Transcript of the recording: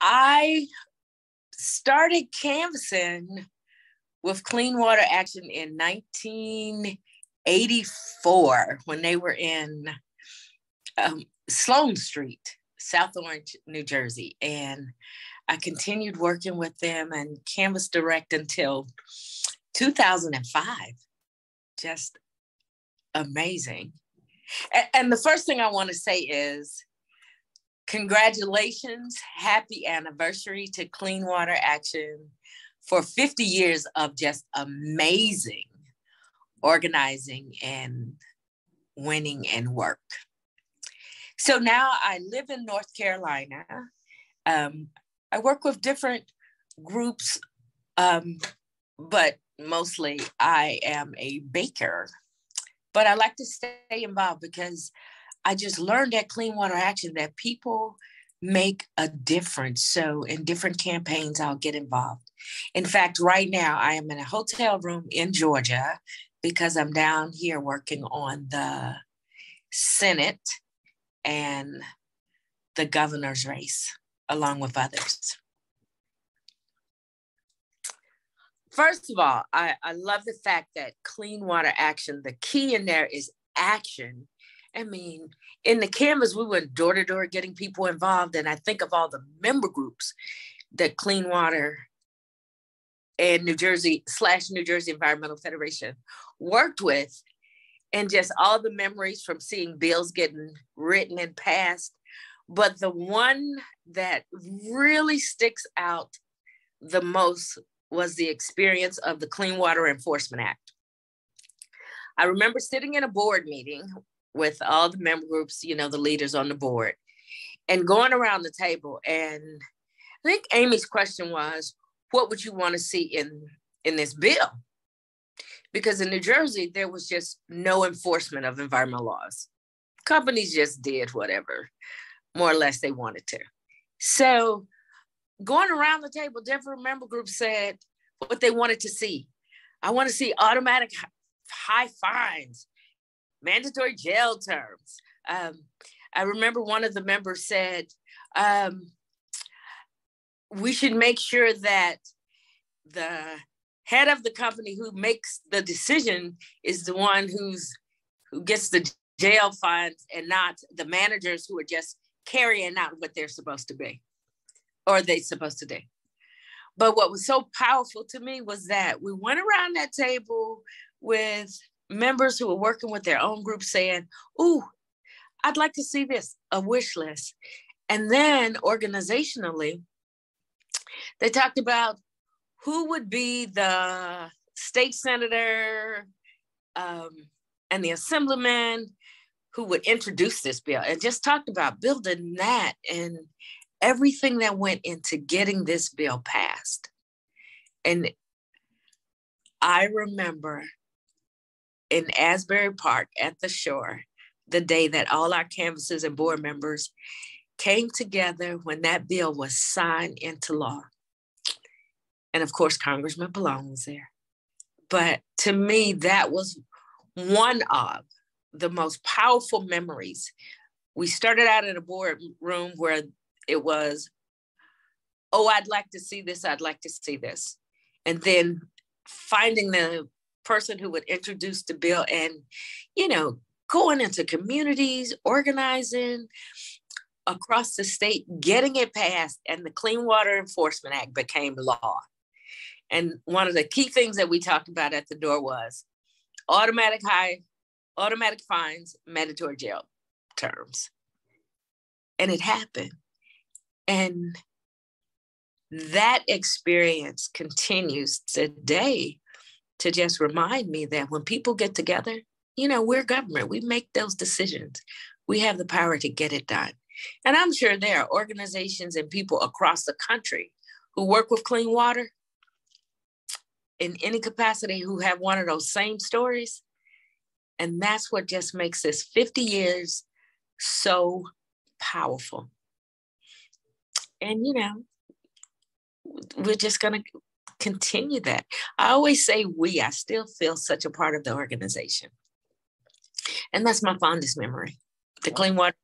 I started canvassing with Clean Water Action in 1984 when they were in Sloan Street, South Orange, New Jersey. And I continued working with them and canvassed direct until 2005. Just amazing. And the first thing I want to say is congratulations, happy anniversary to Clean Water Action for 50 years of just amazing organizing and winning and work. So now I live in North Carolina. I work with different groups, but mostly I am a baker. But I like to stay involved because I just learned at Clean Water Action that people make a difference. So in different campaigns, I'll get involved. In fact, right now, I am in a hotel room in Georgia because I'm down here working on the Senate and the governor's race, along with others. First of all, I love the fact that Clean Water Action, the key in there is action. I mean, in the canvas, we went door to door getting people involved. And I think of all the member groups that Clean Water and New Jersey Environmental Federation worked with, and just all the memories from seeing bills getting written and passed. But the one that really sticks out the most was the experience of the Clean Water Enforcement Act. I remember sitting in a board meeting with all the member groups, you know, the leaders on the board, and going around the table. And I think Amy's question was, what would you want to see in this bill? Because in New Jersey, there was just no enforcement of environmental laws. Companies just did whatever, more or less, they wanted to. So going around the table, different member groups said what they wanted to see. I want to see automatic high fines, mandatory jail terms. I remember one of the members said, we should make sure that the head of the company who makes the decision is the one who gets the jail fines, and not the managers who are just carrying out what they're supposed to be, or they're supposed to do. But what was so powerful to me was that we went around that table with members who were working with their own group saying, ooh, I'd like to see this, a wish list. And then organizationally, they talked about who would be the state senator and the assemblyman who would introduce this bill, and just talked about building that and everything that went into getting this bill passed. And I remember in Asbury Park at the shore, the day that all our canvassers and board members came together when that bill was signed into law. And of course, Congressman Pallone was there. But to me, that was one of the most powerful memories. We started out in a board room where it was, oh, I'd like to see this, I'd like to see this. And then finding the person who would introduce the bill and, you know, going into communities, organizing across the state, getting it passed, and the Clean Water Enforcement Act became law. And one of the key things that we talked about at the door was automatic fines, mandatory jail terms. And it happened. And that experience continues today to just remind me that when people get together, you know, we're government, we make those decisions. We have the power to get it done. And I'm sure there are organizations and people across the country who work with clean water in any capacity who have one of those same stories. And that's what just makes this 50 years so powerful. And, you know, we're just going to continue that. I always say we, I still feel such a part of the organization. And that's my fondest memory. The Clean Water